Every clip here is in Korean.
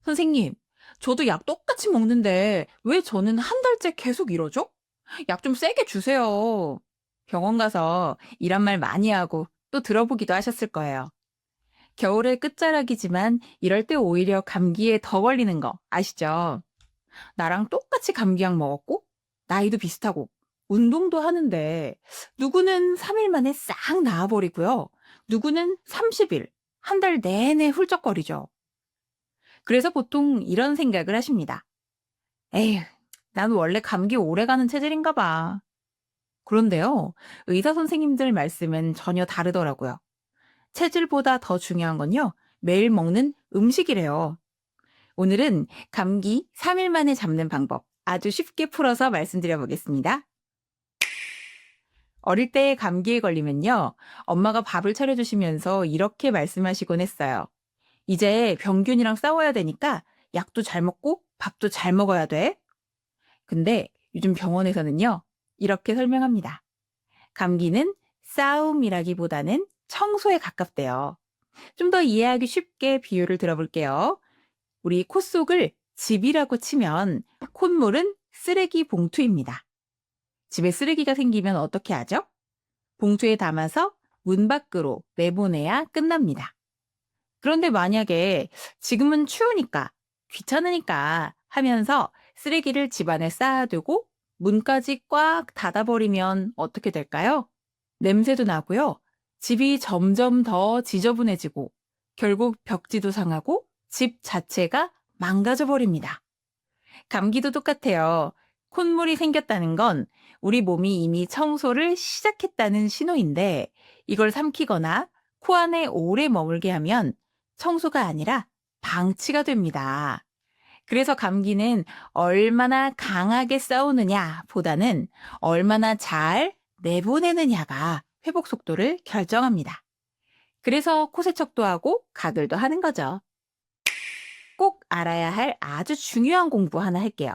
선생님, 저도 약 똑같이 먹는데 왜 저는 한 달째 계속 이러죠? 약 좀 세게 주세요. 병원 가서 이런 말 많이 하고 또 들어보기도 하셨을 거예요. 겨울의 끝자락이지만 이럴 때 오히려 감기에 더 걸리는 거 아시죠? 나랑 똑같이 감기약 먹었고, 나이도 비슷하고, 운동도 하는데, 누구는 3일 만에 싹 나아버리고요. 누구는 30일, 한 달 내내 훌쩍거리죠. 그래서 보통 이런 생각을 하십니다. 에휴, 난 원래 감기 오래가는 체질인가 봐. 그런데요, 의사 선생님들 말씀은 전혀 다르더라고요. 체질보다 더 중요한 건요, 매일 먹는 음식이래요. 오늘은 감기 3일 만에 잡는 방법 아주 쉽게 풀어서 말씀드려 보겠습니다. 어릴 때 감기에 걸리면요, 엄마가 밥을 차려주시면서 이렇게 말씀하시곤 했어요. 이제 병균이랑 싸워야 되니까 약도 잘 먹고 밥도 잘 먹어야 돼. 근데 요즘 병원에서는요, 이렇게 설명합니다. 감기는 싸움이라기보다는 청소에 가깝대요. 좀 더 이해하기 쉽게 비유를 들어볼게요. 우리 코 속을 집이라고 치면 콧물은 쓰레기 봉투입니다. 집에 쓰레기가 생기면 어떻게 하죠? 봉투에 담아서 문 밖으로 내보내야 끝납니다. 그런데 만약에 지금은 추우니까, 귀찮으니까 하면서 쓰레기를 집안에 쌓아두고 문까지 꽉 닫아버리면 어떻게 될까요? 냄새도 나고요. 집이 점점 더 지저분해지고 결국 벽지도 상하고 집 자체가 망가져 버립니다. 감기도 똑같아요. 콧물이 생겼다는 건 우리 몸이 이미 청소를 시작했다는 신호인데 이걸 삼키거나 코 안에 오래 머물게 하면 청소가 아니라 방치가 됩니다. 그래서 감기는 얼마나 강하게 싸우느냐 보다는 얼마나 잘 내보내느냐가 회복 속도를 결정합니다. 그래서 코세척도 하고 가글도 하는 거죠. 꼭 알아야 할 아주 중요한 공부 하나 할게요.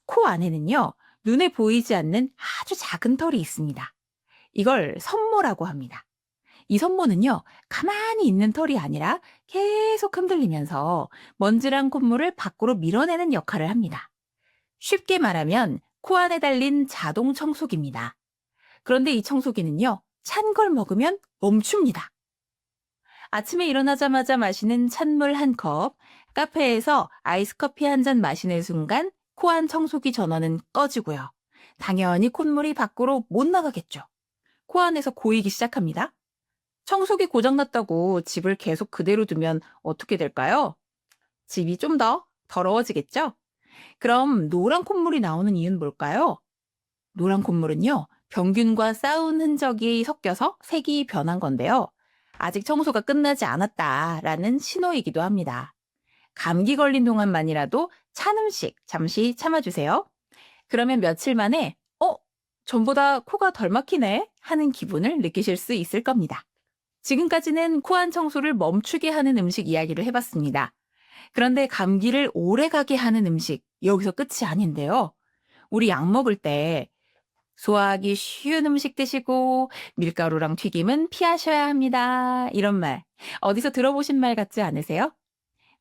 코 안에는요, 눈에 보이지 않는 아주 작은 털이 있습니다. 이걸 섬모라고 합니다. 이 섬모는요, 가만히 있는 털이 아니라 계속 흔들리면서 먼지랑 콧물을 밖으로 밀어내는 역할을 합니다. 쉽게 말하면 코 안에 달린 자동 청소기입니다. 그런데 이 청소기는요, 찬 걸 먹으면 멈춥니다. 아침에 일어나자마자 마시는 찬물 한 컵, 카페에서 아이스 커피 한 잔 마시는 순간 코안 청소기 전원은 꺼지고요. 당연히 콧물이 밖으로 못 나가겠죠. 코 안에서 고이기 시작합니다. 청소기 고장났다고 집을 계속 그대로 두면 어떻게 될까요? 집이 좀 더 더러워지겠죠? 그럼 노란 콧물이 나오는 이유는 뭘까요? 노란 콧물은요, 병균과 싸운 흔적이 섞여서 색이 변한 건데요. 아직 청소가 끝나지 않았다라는 신호이기도 합니다. 감기 걸린 동안만이라도 찬 음식 잠시 참아주세요. 그러면 며칠 만에, 전보다 코가 덜 막히네 하는 기분을 느끼실 수 있을 겁니다. 지금까지는 코안 청소를 멈추게 하는 음식 이야기를 해봤습니다. 그런데 감기를 오래가게 하는 음식, 여기서 끝이 아닌데요. 우리 약 먹을 때 소화하기 쉬운 음식 드시고 밀가루랑 튀김은 피하셔야 합니다. 이런 말, 어디서 들어보신 말 같지 않으세요?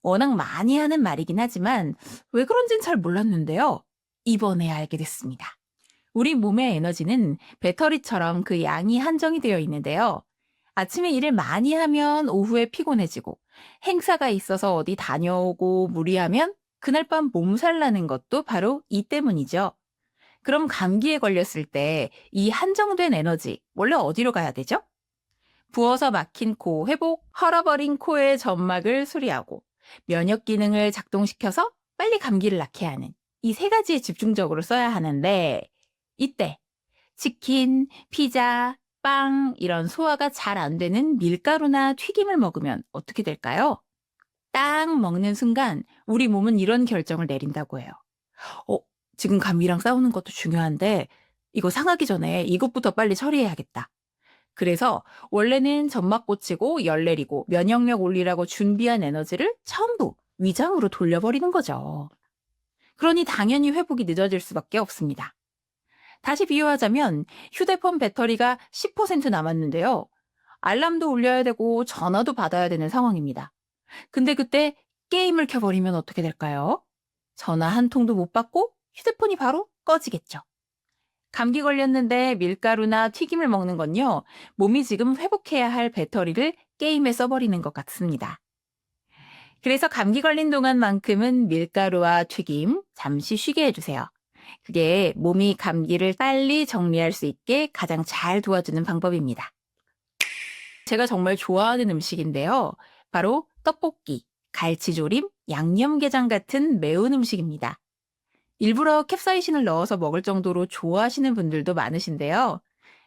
워낙 많이 하는 말이긴 하지만 왜 그런진 잘 몰랐는데요. 이번에 알게 됐습니다. 우리 몸의 에너지는 배터리처럼 그 양이 한정이 되어 있는데요. 아침에 일을 많이 하면 오후에 피곤해지고 행사가 있어서 어디 다녀오고 무리하면 그날 밤 몸살 나는 것도 바로 이 때문이죠. 그럼 감기에 걸렸을 때 이 한정된 에너지 원래 어디로 가야 되죠? 부어서 막힌 코 회복, 헐어버린 코의 점막을 수리하고 면역 기능을 작동시켜서 빨리 감기를 낫게 하는 이 세 가지에 집중적으로 써야 하는데 이때 치킨, 피자, 빵 이런 소화가 잘 안 되는 밀가루나 튀김을 먹으면 어떻게 될까요? 딱 먹는 순간 우리 몸은 이런 결정을 내린다고 해요. 어, 지금 감기랑 싸우는 것도 중요한데 이거 상하기 전에 이것부터 빨리 처리해야겠다. 그래서 원래는 점막 고치고 열 내리고 면역력 올리라고 준비한 에너지를 전부 위장으로 돌려버리는 거죠. 그러니 당연히 회복이 늦어질 수밖에 없습니다. 다시 비유하자면 휴대폰 배터리가 10% 남았는데요. 알람도 울려야 되고 전화도 받아야 되는 상황입니다. 근데 그때 게임을 켜버리면 어떻게 될까요? 전화 한 통도 못 받고 휴대폰이 바로 꺼지겠죠. 감기 걸렸는데 밀가루나 튀김을 먹는 건요, 몸이 지금 회복해야 할 배터리를 게임에 써버리는 것 같습니다. 그래서 감기 걸린 동안만큼은 밀가루와 튀김 잠시 쉬게 해주세요. 그게 몸이 감기를 빨리 정리할 수 있게 가장 잘 도와주는 방법입니다. 제가 정말 좋아하는 음식인데요. 바로 떡볶이, 갈치조림, 양념게장 같은 매운 음식입니다. 일부러 캡사이신을 넣어서 먹을 정도로 좋아하시는 분들도 많으신데요.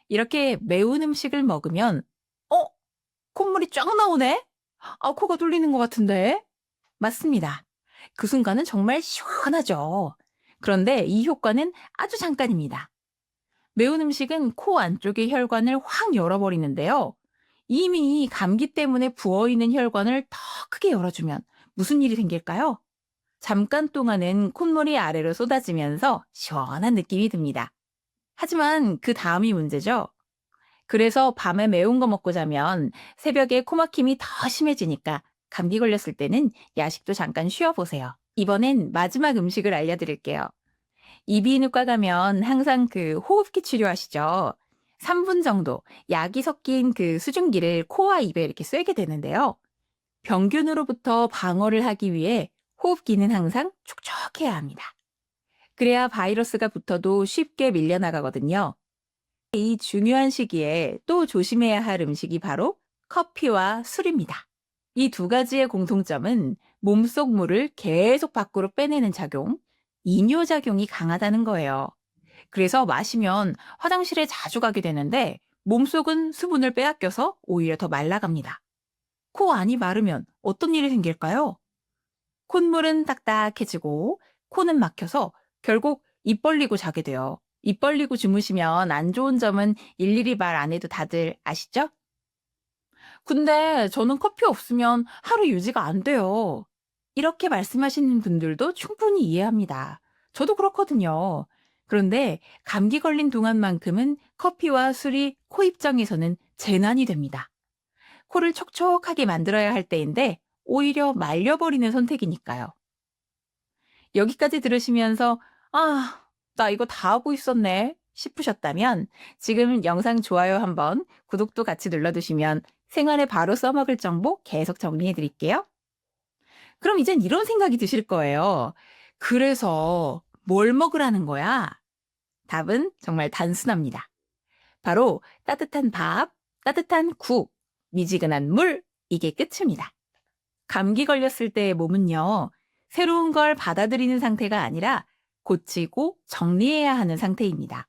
이렇게 매운 음식을 먹으면 어? 콧물이 쫙 나오네? 아, 코가 뚫리는 것 같은데? 맞습니다. 그 순간은 정말 시원하죠. 그런데 이 효과는 아주 잠깐입니다. 매운 음식은 코 안쪽의 혈관을 확 열어버리는데요. 이미 감기 때문에 부어있는 혈관을 더 크게 열어주면 무슨 일이 생길까요? 잠깐 동안은 콧물이 아래로 쏟아지면서 시원한 느낌이 듭니다. 하지만 그 다음이 문제죠. 그래서 밤에 매운 거 먹고 자면 새벽에 코막힘이 더 심해지니까 감기 걸렸을 때는 야식도 잠깐 쉬어보세요. 이번엔 마지막 음식을 알려드릴게요. 이비인후과 가면 항상 그 호흡기 치료하시죠. 3분 정도 약이 섞인 그 수증기를 코와 입에 이렇게 쐬게 되는데요. 병균으로부터 방어를 하기 위해 호흡기는 항상 촉촉해야 합니다. 그래야 바이러스가 붙어도 쉽게 밀려나가거든요. 이 중요한 시기에 또 조심해야 할 음식이 바로 커피와 술입니다. 이 두 가지의 공통점은 몸속 물을 계속 밖으로 빼내는 작용, 이뇨작용이 강하다는 거예요. 그래서 마시면 화장실에 자주 가게 되는데 몸속은 수분을 빼앗겨서 오히려 더 말라갑니다. 코 안이 마르면 어떤 일이 생길까요? 콧물은 딱딱해지고 코는 막혀서 결국 입 벌리고 자게 돼요. 입 벌리고 주무시면 안 좋은 점은 일일이 말 안 해도 다들 아시죠? 근데 저는 커피 없으면 하루 유지가 안 돼요. 이렇게 말씀하시는 분들도 충분히 이해합니다. 저도 그렇거든요. 그런데 감기 걸린 동안만큼은 커피와 술이 코 입장에서는 재난이 됩니다. 코를 촉촉하게 만들어야 할 때인데 오히려 말려버리는 선택이니까요. 여기까지 들으시면서 아, 나 이거 다 하고 있었네 싶으셨다면 지금 영상 좋아요 한번, 구독도 같이 눌러두시면 생활에 바로 써먹을 정보 계속 정리해 드릴게요. 그럼 이젠 이런 생각이 드실 거예요. 그래서 뭘 먹으라는 거야? 답은 정말 단순합니다. 바로 따뜻한 밥, 따뜻한 국, 미지근한 물, 이게 끝입니다. 감기 걸렸을 때의 몸은요, 새로운 걸 받아들이는 상태가 아니라 고치고 정리해야 하는 상태입니다.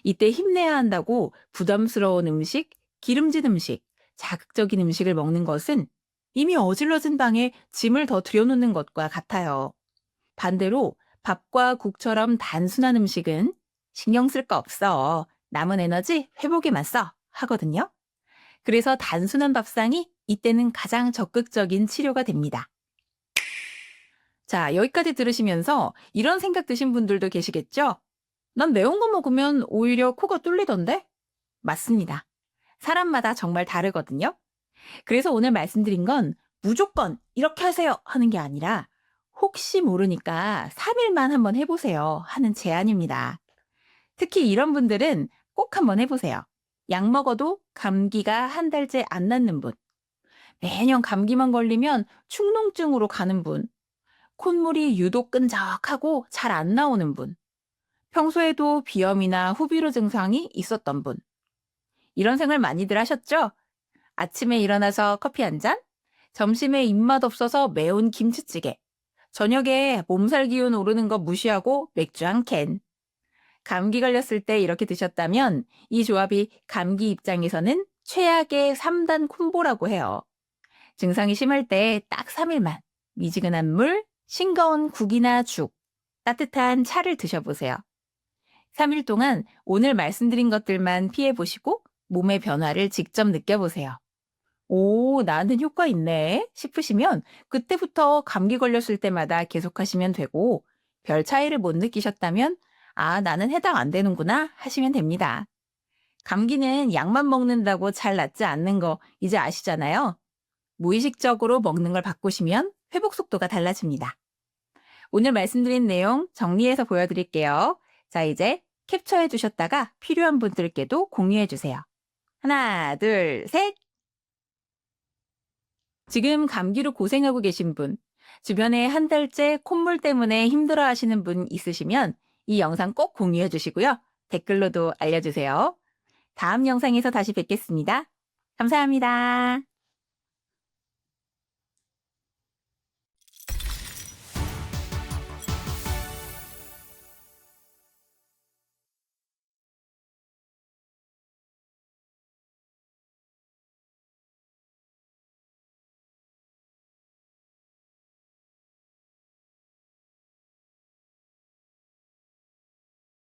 이때 힘내야 한다고 부담스러운 음식, 기름진 음식, 자극적인 음식을 먹는 것은 이미 어질러진 방에 짐을 더 들여놓는 것과 같아요. 반대로 밥과 국처럼 단순한 음식은 신경 쓸 거 없어. 남은 에너지 회복에만 써. 하거든요. 그래서 단순한 밥상이 이때는 가장 적극적인 치료가 됩니다. 자, 여기까지 들으시면서 이런 생각 드신 분들도 계시겠죠? 난 매운 거 먹으면 오히려 코가 뚫리던데? 맞습니다. 사람마다 정말 다르거든요. 그래서 오늘 말씀드린 건 무조건 이렇게 하세요 하는 게 아니라 혹시 모르니까 3일만 한번 해보세요 하는 제안입니다. 특히 이런 분들은 꼭 한번 해보세요. 약 먹어도 감기가 한 달째 안 낫는 분, 매년 감기만 걸리면 축농증으로 가는 분, 콧물이 유독 끈적하고 잘 안 나오는 분, 평소에도 비염이나 후비로 증상이 있었던 분. 이런 생활 많이들 하셨죠? 아침에 일어나서 커피 한 잔, 점심에 입맛 없어서 매운 김치찌개, 저녁에 몸살 기운 오르는 거 무시하고 맥주 한 캔. 감기 걸렸을 때 이렇게 드셨다면 이 조합이 감기 입장에서는 최악의 3단 콤보라고 해요. 증상이 심할 때 딱 3일만 미지근한 물, 싱거운 국이나 죽, 따뜻한 차를 드셔보세요. 3일 동안 오늘 말씀드린 것들만 피해보시고 몸의 변화를 직접 느껴보세요. 오, 나는 효과 있네 싶으시면 그때부터 감기 걸렸을 때마다 계속하시면 되고, 별 차이를 못 느끼셨다면 아, 나는 해당 안 되는구나 하시면 됩니다. 감기는 약만 먹는다고 잘 낫지 않는 거 이제 아시잖아요. 무의식적으로 먹는 걸 바꾸시면 회복 속도가 달라집니다. 오늘 말씀드린 내용 정리해서 보여드릴게요. 자, 이제 캡처해 두셨다가 필요한 분들께도 공유해 주세요. 하나, 둘, 셋! 지금 감기로 고생하고 계신 분, 주변에 한 달째 콧물 때문에 힘들어 하시는 분 있으시면 이 영상 꼭 공유해 주시고요. 댓글로도 알려주세요. 다음 영상에서 다시 뵙겠습니다. 감사합니다.